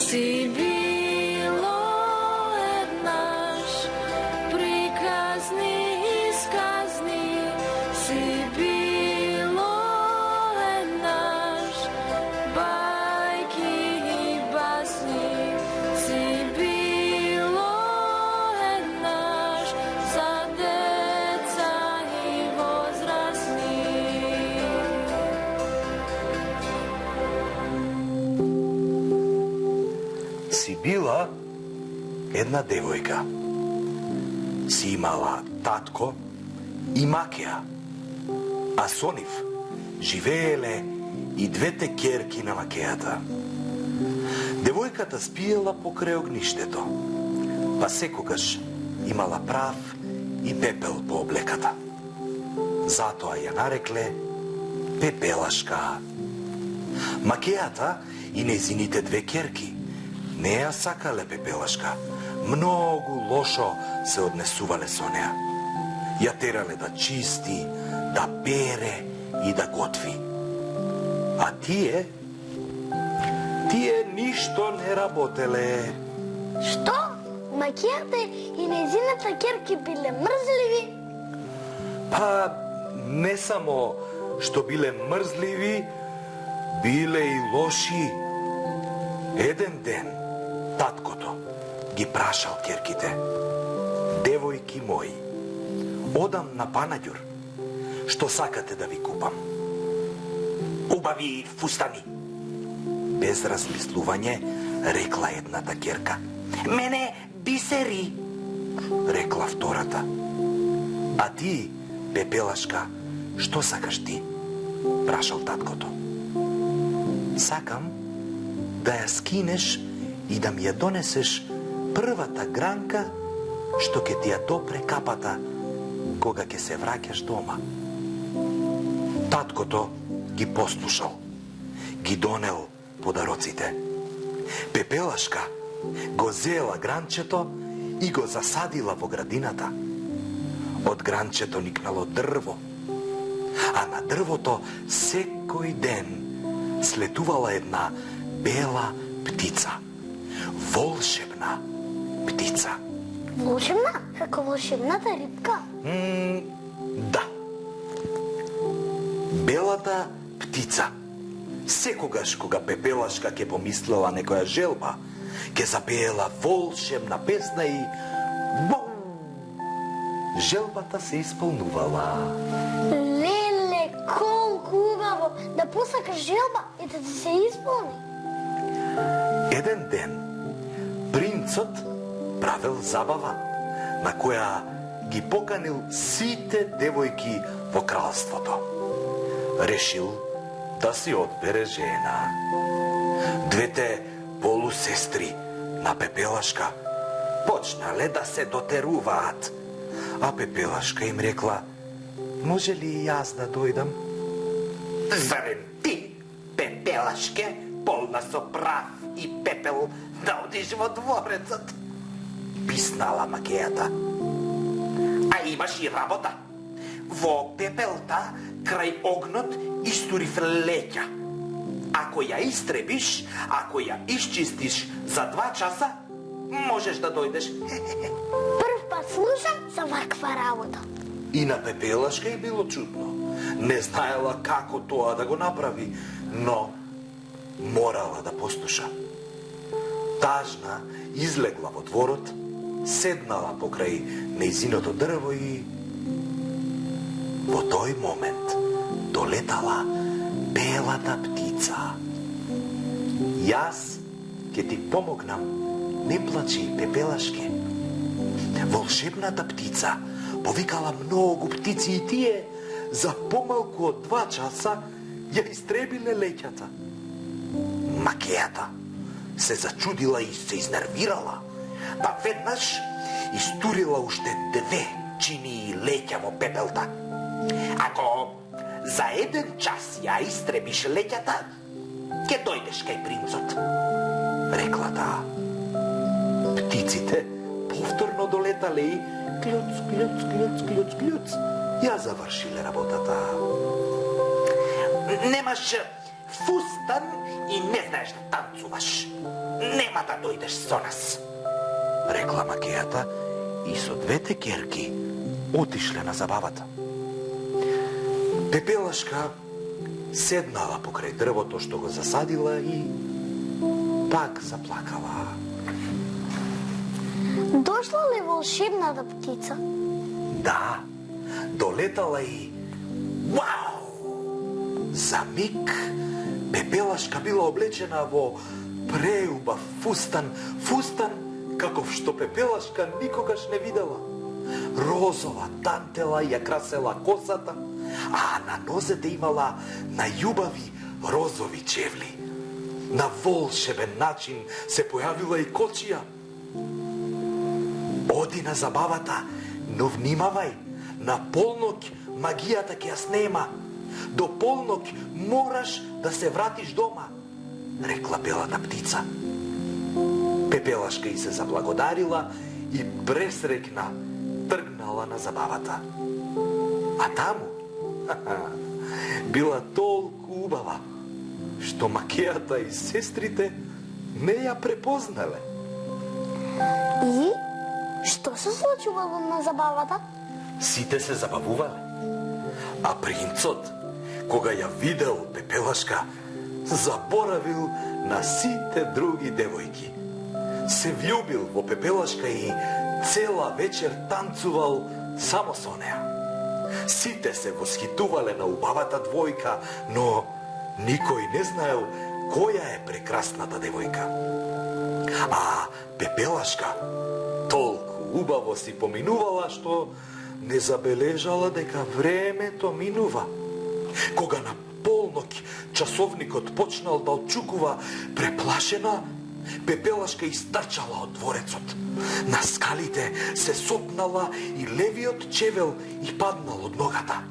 си било еднаш, приказни и сказни, си било еднаш, байки и басни, си било еднаш, за деца и возрастни. Си била една девојка. Си имала татко и макеа, а со нив живееле и двете ќерки на макеата. Девојката спиела покрај огништето, па секогаш имала прав и пепел по облеката. Затоа ја нарекле Пепелашка. Макеата и незините две ќерки не ја сакале Пепелашка. Многу лошо се однесувале со неа. Ја терале да чисти, да пере и да готви. А тие ништо не работеле. Што? Макеата и незината ќерки биле мрзливи? Па не само што биле мрзливи, биле и лоши. Еден ден таткото ги прашал ќерките: девојки мои, одам на Панаѓур, што сакате да ви купам? Убави фустани. Без размислување рекла едната ќерка. Мене бисери, рекла втората. А ти, Пепелашка, што сакаш ти? Прашал таткото. Сакам да ја скинеш и да ми ја донесеш првата гранка што ќе ти ја допре капата кога ќе се враќаш дома. Таткото ги послушал, ги донел подароците. Пепелашка го зела гранчето и го засадила во градината. Од гранчето никнало дрво, а на дрвото секој ден слетувала една бела птица. Волшебна птица. Волшебна? Како волшебната рибка? Да. Белата птица. Секогаш кога Пепелашка ќе помислела некоја желба, ќе запеела волшебна песна и бум! Желбата се исполнувала. Леле, колку убаво да посакаш желба и да ти се исполни. Еден ден принцот правел забава на која ги поканил сите девојки во кралството. Решил да си одбере жена. Двете полусестри на Пепелашка почнале да се дотеруваат, а Пепелашка им рекла: може ли и јас да дојдам? Зарем ти, Пепелашке, полна со прав и пепел, да одиш во дворецот? Писнала макејата. А имаш и работа. Во пепелта, крај огнот, истурив леќа. Ако ја истребиш, ако ја исчистиш за 2 часа, можеш да дојдеш. Прв пат слушам за ваква работа. И на Пепелашка е било чудно. Не знаела како тоа да го направи, но морала да послуша. Тажна излегла во дворот, седнала покрај нејзиното дрво и во тој момент долетала белата птица. Јас ќе ти помогнам, не плачи, Пепелашке. Волшебната птица повикала многу птици и тие за помалку од 2 часа ја истребиле леќата. Макејата се зачудила и се изнервирала, па веднаш истурила уште 2 чини леќа во пепелта. Ако за 1 час ја истребиш леќата, ќе дојдеш кај принцот, рекла таа. Птиците повторно долетале и клюц, клюц, клюц, клюц, клюц, ја завршиле работата. Немаш фустан и не знаеш да танцуваш. Нема да дојдеш со нас, рекла макејата и со двете ќерки отишле на забавата. Пепелашка седнала покрај дрвото што го засадила и пак заплакала. Дошла ли волшебната птица? Да, долетала и вау! За миг Пепелашка била облечена во преубав фустан каков што Пепелашка никогаш не видела. Розова тантела ја красела косата, а на нозете имала најубави розови чевли. На волшебен начин се појавила и кочија. Оди на забавата, но внимавај, на полноќ магијата ќе ја снема. До полноќ мораш да се вратиш дома, рекла белата птица. Пепелашка и се заблагодарила и пресрекна тргнала на забавата. А таму била толку убава, што макејата и сестрите не ја препознале. И што се случувало на забавата? Сите се забавувале, а принцот, кога ја видел Пепелашка, заборавил на сите други девојки. Се влюбил во Пепелашка и цела вечер танцувал само со неа. Сите се восхитувале на убавата двојка, но никој не знаел која е прекрасната девојка. А Пепелашка толку убаво си поминувала што не забележала дека времето минува. Кога на полноќ часовникот почнал да отчукува, преплашена, Пепелашка истрчала од дворецот. На скалите се сопнала и левиот чевел и паднал од ногата.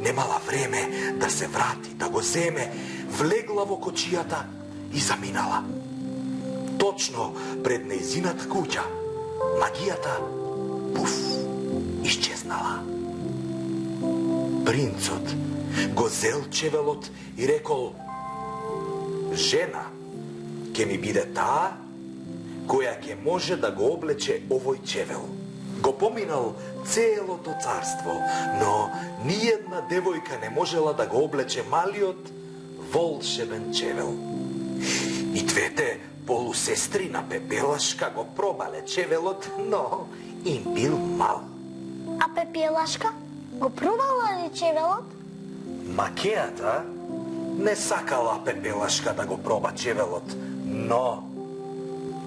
Немала време да се врати, да го земе, влегла во кочијата и заминала. Точно пред нејзинат куќа, магијата, пуф, исчезнала. Принцот го зел чевелот и рекол: жена ќе ми биде таа која ќе може да го облече овој чевел. Го поминал целото царство, но ниједна девојка не можела да го облече малиот волшебен чевел. И двете полусестри на Пепелашка го пробале чевелот, но им бил мал. А Пепелашка го пробала ли чевелот? Макејата не сакала Пепелашка да го проба чевелот, но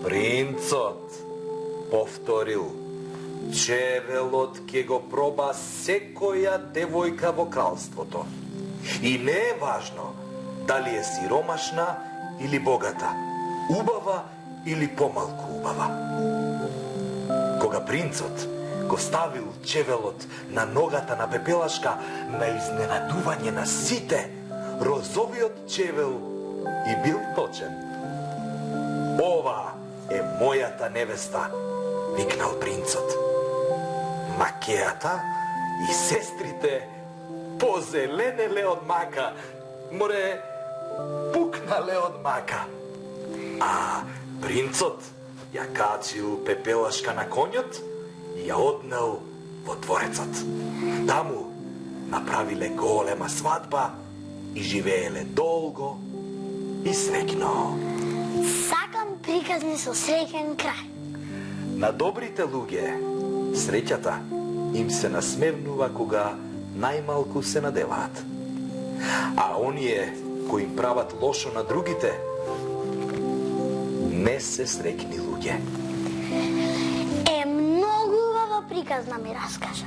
принцот повторил: чевелот ќе го проба секоја девојка во кралството. И не е важно дали е сиромашна или богата, убава или помалку убава. Кога принцот го ставил чевелот на ногата на Пепелашка, на изненадување на сите, розовиот чевел и бил точен. Ова е мојата невеста, викнал принцот. Макејата и сестрите позеленеле од мака, море пукнале од мака. А принцот ја качил Пепелашка на конјот и ја однел во дворецот. Таму направиле голема свадба и живееле долго и среќно. Сакам приказни со среќен крај. На добрите луѓе среќата им се насмевнува кога најмалку се надеваат. А оние кои им прават лошо на другите не се среќни луѓе. Многу убава приказна ми раскажа.